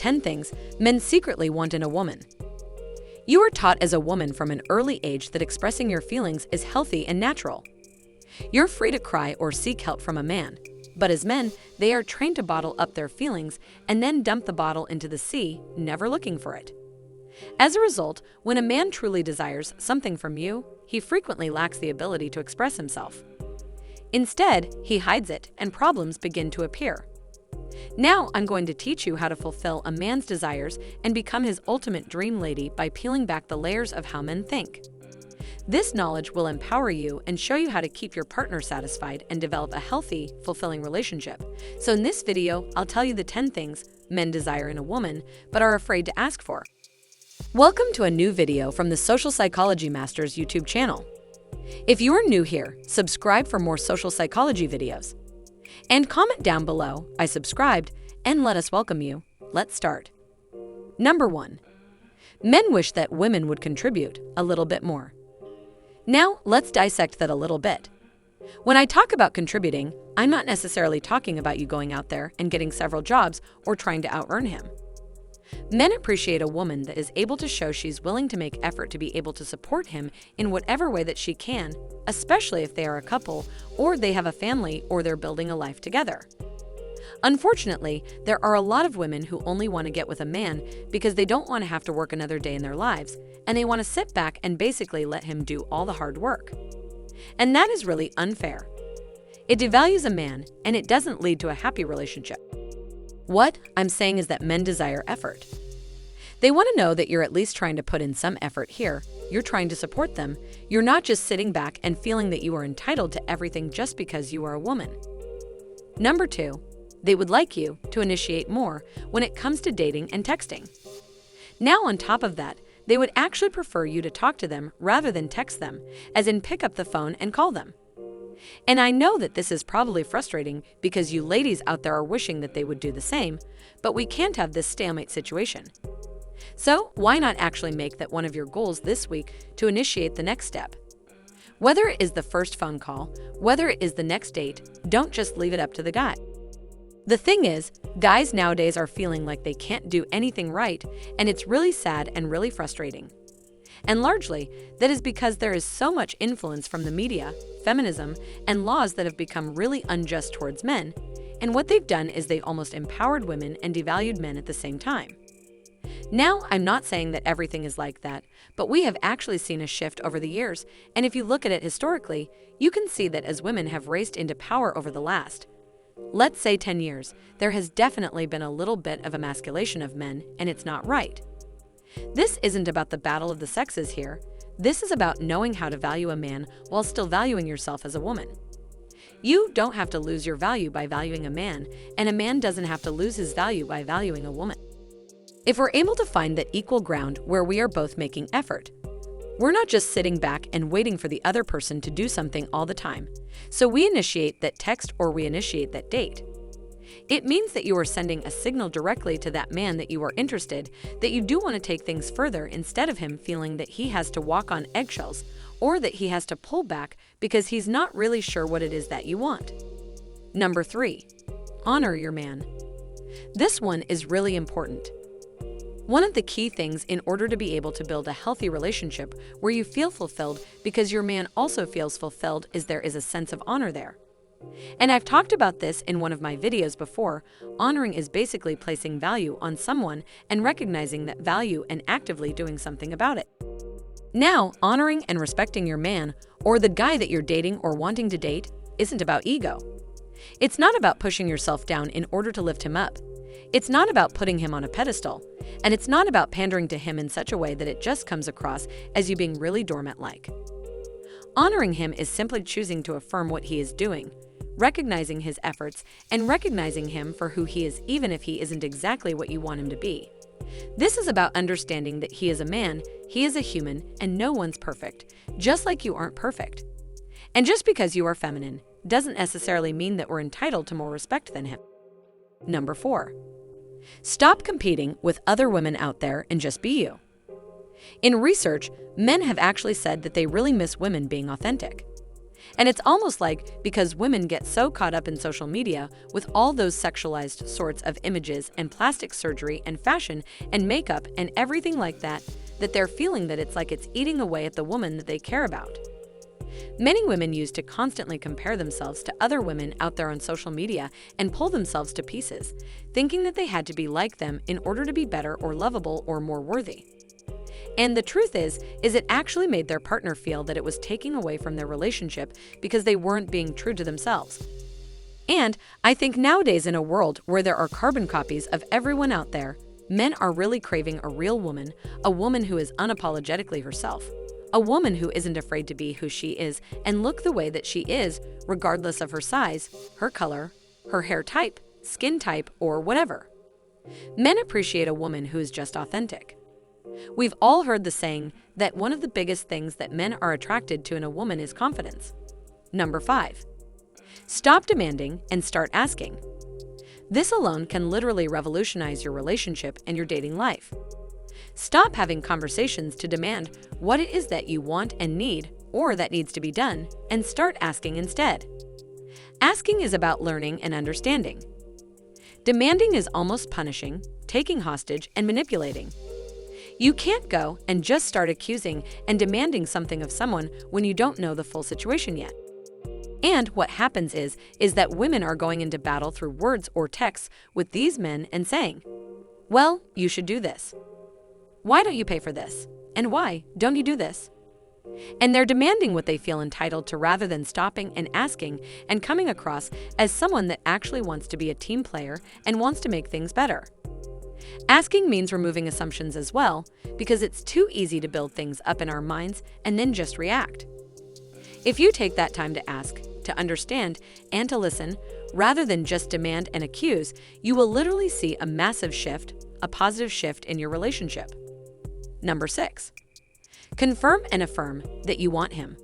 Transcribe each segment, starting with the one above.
10 things men secretly want in a woman. You are taught as a woman from an early age that expressing your feelings is healthy and natural. You're free to cry or seek help from a man, but as men, they are trained to bottle up their feelings and then dump the bottle into the sea, never looking for it. As a result, when a man truly desires something from you, he frequently lacks the ability to express himself. Instead, he hides it and problems begin to appear. Now I'm going to teach you how to fulfill a man's desires and become his ultimate dream lady by peeling back the layers of how men think. This knowledge will empower you and show you how to keep your partner satisfied and develop a healthy, fulfilling relationship. So in this video, I'll tell you the 10 things men desire in a woman but are afraid to ask for. Welcome to a new video from the Social Psychology Masters YouTube channel. If you are new here, subscribe for more social psychology videos. And comment down below, I subscribed, and let us welcome you. Let's start. Number 1. Men wish that women would contribute a little bit more. Now, let's dissect that a little bit. When I talk about contributing, I'm not necessarily talking about you going out there and getting several jobs or trying to out-earn him. Men appreciate a woman that is able to show she's willing to make effort to be able to support him in whatever way that she can, especially if they are a couple, or they have a family, or they're building a life together. Unfortunately, there are a lot of women who only want to get with a man because they don't want to have to work another day in their lives, and they want to sit back and basically let him do all the hard work. And that is really unfair. It devalues a man, and it doesn't lead to a happy relationship. What I'm saying is that men desire effort. They want to know that you're at least trying to put in some effort here. You're trying to support them. You're not just sitting back and feeling that you are entitled to everything just because you are a woman. Number 2, they would like you to initiate more when it comes to dating and texting. Now on top of that, they would actually prefer you to talk to them rather than text them, as in pick up the phone and call them. And I know that this is probably frustrating because you ladies out there are wishing that they would do the same, but we can't have this stalemate situation. So why not actually make that one of your goals this week to initiate the next step? Whether it is the first phone call, whether it is the next date, don't just leave it up to the guy. The thing is, guys nowadays are feeling like they can't do anything right, and it's really sad and really frustrating. And largely, that is because there is so much influence from the media, feminism, and laws that have become really unjust towards men, and what they've done is they almost empowered women and devalued men at the same time. Now, I'm not saying that everything is like that, but we have actually seen a shift over the years, and if you look at it historically, you can see that as women have raced into power over the last, let's say 10 years, there has definitely been a little bit of emasculation of men, and it's not right. This isn't about the battle of the sexes here. This is about knowing how to value a man while still valuing yourself as a woman. You don't have to lose your value by valuing a man, and a man doesn't have to lose his value by valuing a woman. If we're able to find that equal ground where we are both making effort, we're not just sitting back and waiting for the other person to do something all the time. So we initiate that text or we initiate that date. It means that you are sending a signal directly to that man that you are interested, that you do want to take things further instead of him feeling that he has to walk on eggshells or that he has to pull back because he's not really sure what it is that you want. Number 3, honor your man. This one is really important. One of the key things in order to be able to build a healthy relationship where you feel fulfilled because your man also feels fulfilled is there is a sense of honor there. And I've talked about this in one of my videos before. Honoring is basically placing value on someone and recognizing that value and actively doing something about it. Now, honoring and respecting your man or the guy that you're dating or wanting to date isn't about ego. It's not about pushing yourself down in order to lift him up. It's not about putting him on a pedestal, and it's not about pandering to him in such a way that it just comes across as you being really dormant-like. Honoring him is simply choosing to affirm what he is doing, recognizing his efforts, and recognizing him for who he is even if he isn't exactly what you want him to be. This is about understanding that he is a man, he is a human, and no one's perfect, just like you aren't perfect. And just because you are feminine doesn't necessarily mean that we're entitled to more respect than him. Number 4. Stop competing with other women out there and just be you. In research, men have actually said that they really miss women being authentic. And it's almost like because women get so caught up in social media with all those sexualized sorts of images and plastic surgery and fashion and makeup and everything like that, that they're feeling that it's like it's eating away at the woman that they care about. Many women used to constantly compare themselves to other women out there on social media and pull themselves to pieces, thinking that they had to be like them in order to be better or lovable or more worthy. And the truth is it actually made their partner feel that it was taking away from their relationship because they weren't being true to themselves. And I think nowadays, in a world where there are carbon copies of everyone out there, men are really craving a real woman, a woman who is unapologetically herself, a woman who isn't afraid to be who she is and look the way that she is, regardless of her size, her color, her hair type, skin type, or whatever. Men appreciate a woman who is just authentic. We've all heard the saying that one of the biggest things that men are attracted to in a woman is confidence. Number 5. Stop demanding and start asking. This alone can literally revolutionize your relationship and your dating life. Stop having conversations to demand what it is that you want and need or that needs to be done, and start asking instead. Asking is about learning and understanding. Demanding is almost punishing, taking hostage, and manipulating. You can't go and just start accusing and demanding something of someone when you don't know the full situation yet. And what happens is that women are going into battle through words or texts with these men and saying, "Well, you should do this. Why don't you pay for this? And why don't you do this?" And they're demanding what they feel entitled to rather than stopping and asking and coming across as someone that actually wants to be a team player and wants to make things better. Asking means removing assumptions as well, because it's too easy to build things up in our minds and then just react. If you take that time to ask, to understand, and to listen, rather than just demand and accuse, you will literally see a massive shift, a positive shift in your relationship. Number 6. Confirm and affirm that you want him.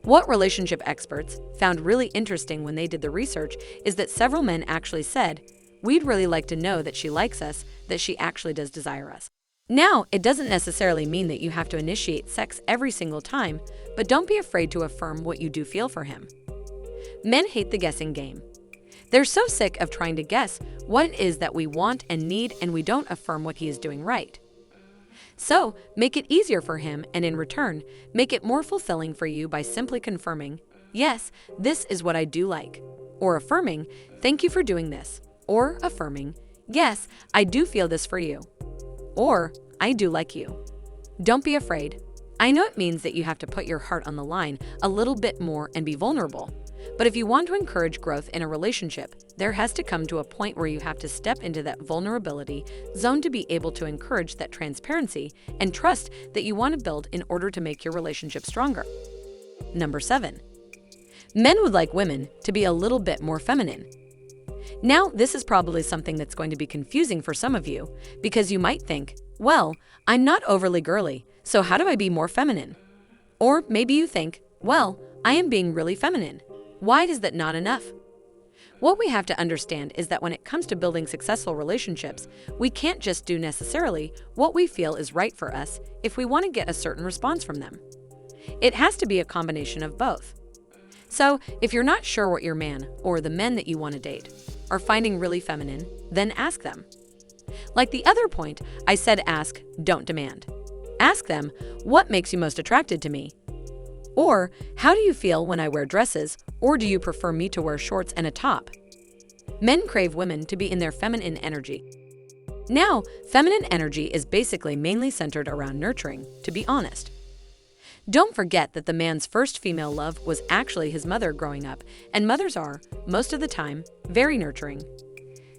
What relationship experts found really interesting when they did the research is that several men actually said, "We'd really like to know that she likes us, that she actually does desire us." Now, it doesn't necessarily mean that you have to initiate sex every single time, but don't be afraid to affirm what you do feel for him. Men hate the guessing game. They're so sick of trying to guess what it is that we want and need, and we don't affirm what he is doing right. So, make it easier for him, and in return, make it more fulfilling for you by simply confirming, "Yes, this is what I do like," or affirming, "Thank you for doing this," or affirming, "Yes, I do feel this for you," or "I do like you." Don't be afraid. I know it means that you have to put your heart on the line a little bit more and be vulnerable. But if you want to encourage growth in a relationship, there has to come to a point where you have to step into that vulnerability zone to be able to encourage that transparency and trust that you want to build in order to make your relationship stronger. Number 7. Men would like women to be a little bit more feminine. Now, this is probably something that's going to be confusing for some of you, because you might think, "Well, I'm not overly girly, so how do I be more feminine?" Or maybe you think, "Well, I am being really feminine. Why is that not enough?" What we have to understand is that when it comes to building successful relationships, we can't just do necessarily what we feel is right for us if we want to get a certain response from them. It has to be a combination of both. So, if you're not sure what your man, or the men that you want to date, are finding really feminine, then ask them. Like the other point, I said ask, don't demand. Ask them, "What makes you most attracted to me?" Or, "How do you feel when I wear dresses, or do you prefer me to wear shorts and a top?" Men crave women to be in their feminine energy. Now, feminine energy is basically mainly centered around nurturing, to be honest. Don't forget that the man's first female love was actually his mother growing up, and mothers are, most of the time, very nurturing.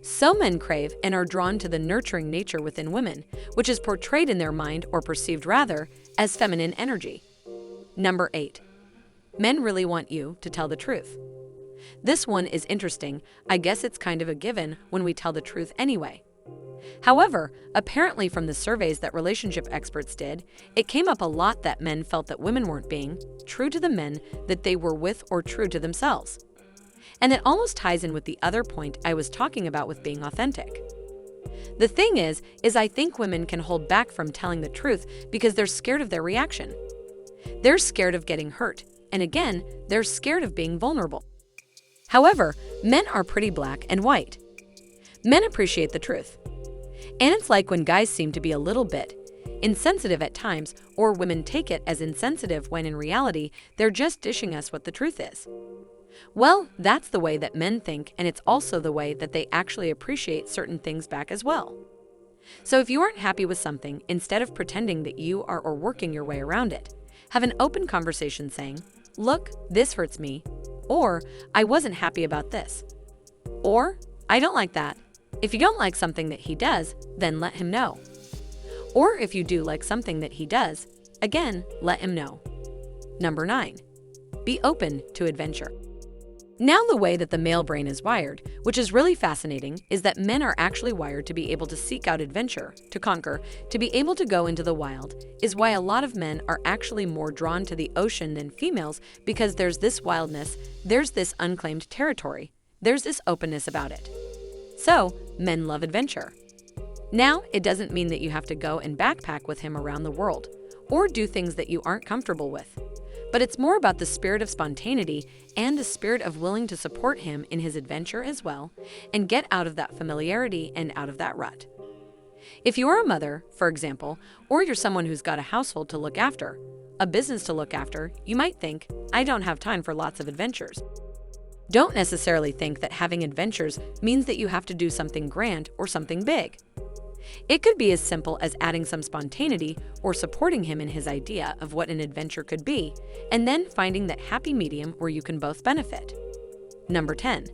So men crave and are drawn to the nurturing nature within women, which is portrayed in their mind, or perceived rather, as feminine energy. Number 8. Men really want you to tell the truth. This one is interesting. I guess it's kind of a given when we tell the truth anyway. However, apparently from the surveys that relationship experts did, it came up a lot that men felt that women weren't being true to the men that they were with or true to themselves. And it almost ties in with the other point I was talking about with being authentic. The thing is I think women can hold back from telling the truth because they're scared of their reaction. They're scared of getting hurt, and again, they're scared of being vulnerable. However, men are pretty black and white. Men appreciate the truth. And it's like when guys seem to be a little bit insensitive at times, or women take it as insensitive when in reality, they're just dishing us what the truth is. Well, that's the way that men think, and it's also the way that they actually appreciate certain things back as well. So if you aren't happy with something, instead of pretending that you are or working your way around it, have an open conversation saying, "Look, this hurts me," or "I wasn't happy about this," or "I don't like that." If you don't like something that he does, then let him know. Or if you do like something that he does, again, let him know. Number 9, be open to adventure. Now, the way that the male brain is wired, which is really fascinating, is that men are actually wired to be able to seek out adventure, to conquer, to be able to go into the wild, is why a lot of men are actually more drawn to the ocean than females, because there's this wildness, there's this unclaimed territory, there's this openness about it. So, men love adventure. Now, it doesn't mean that you have to go and backpack with him around the world, or do things that you aren't comfortable with. But it's more about the spirit of spontaneity and a spirit of willing to support him in his adventure as well, and get out of that familiarity and out of that rut. If you are a mother, for example, or you're someone who's got a household to look after, a business to look after, you might think, "I don't have time for lots of adventures." Don't necessarily think that having adventures means that you have to do something grand or something big. It could be as simple as adding some spontaneity or supporting him in his idea of what an adventure could be, and then finding that happy medium where you can both benefit. Number 10.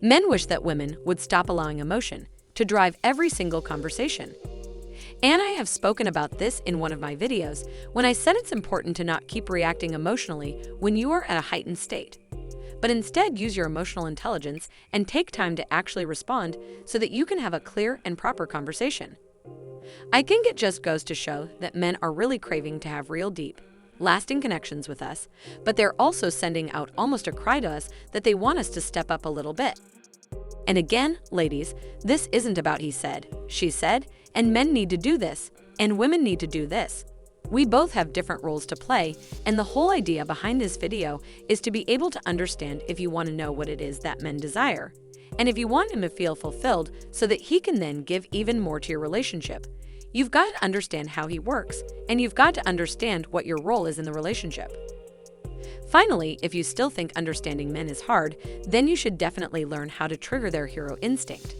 Men wish that women would stop allowing emotion to drive every single conversation. And I have spoken about this in one of my videos when I said it's important to not keep reacting emotionally when you are at a heightened state, but instead use your emotional intelligence and take time to actually respond so that you can have a clear and proper conversation. I think it just goes to show that men are really craving to have real deep, lasting connections with us, but they're also sending out almost a cry to us that they want us to step up a little bit. And again, ladies, this isn't about he said, she said, and men need to do this, and women need to do this. We both have different roles to play, and the whole idea behind this video is to be able to understand if you want to know what it is that men desire, and if you want him to feel fulfilled so that he can then give even more to your relationship. You've got to understand how he works, and you've got to understand what your role is in the relationship. Finally, if you still think understanding men is hard, then you should definitely learn how to trigger their hero instinct.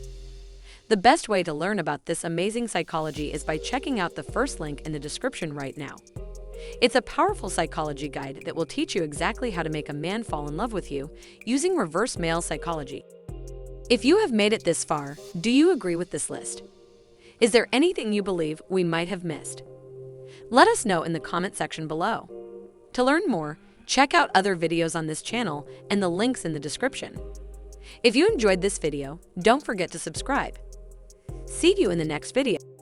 The best way to learn about this amazing psychology is by checking out the first link in the description right now. It's a powerful psychology guide that will teach you exactly how to make a man fall in love with you using reverse male psychology. If you have made it this far, do you agree with this list? Is there anything you believe we might have missed? Let us know in the comment section below. To learn more, check out other videos on this channel and the links in the description. If you enjoyed this video, don't forget to subscribe. See you in the next video.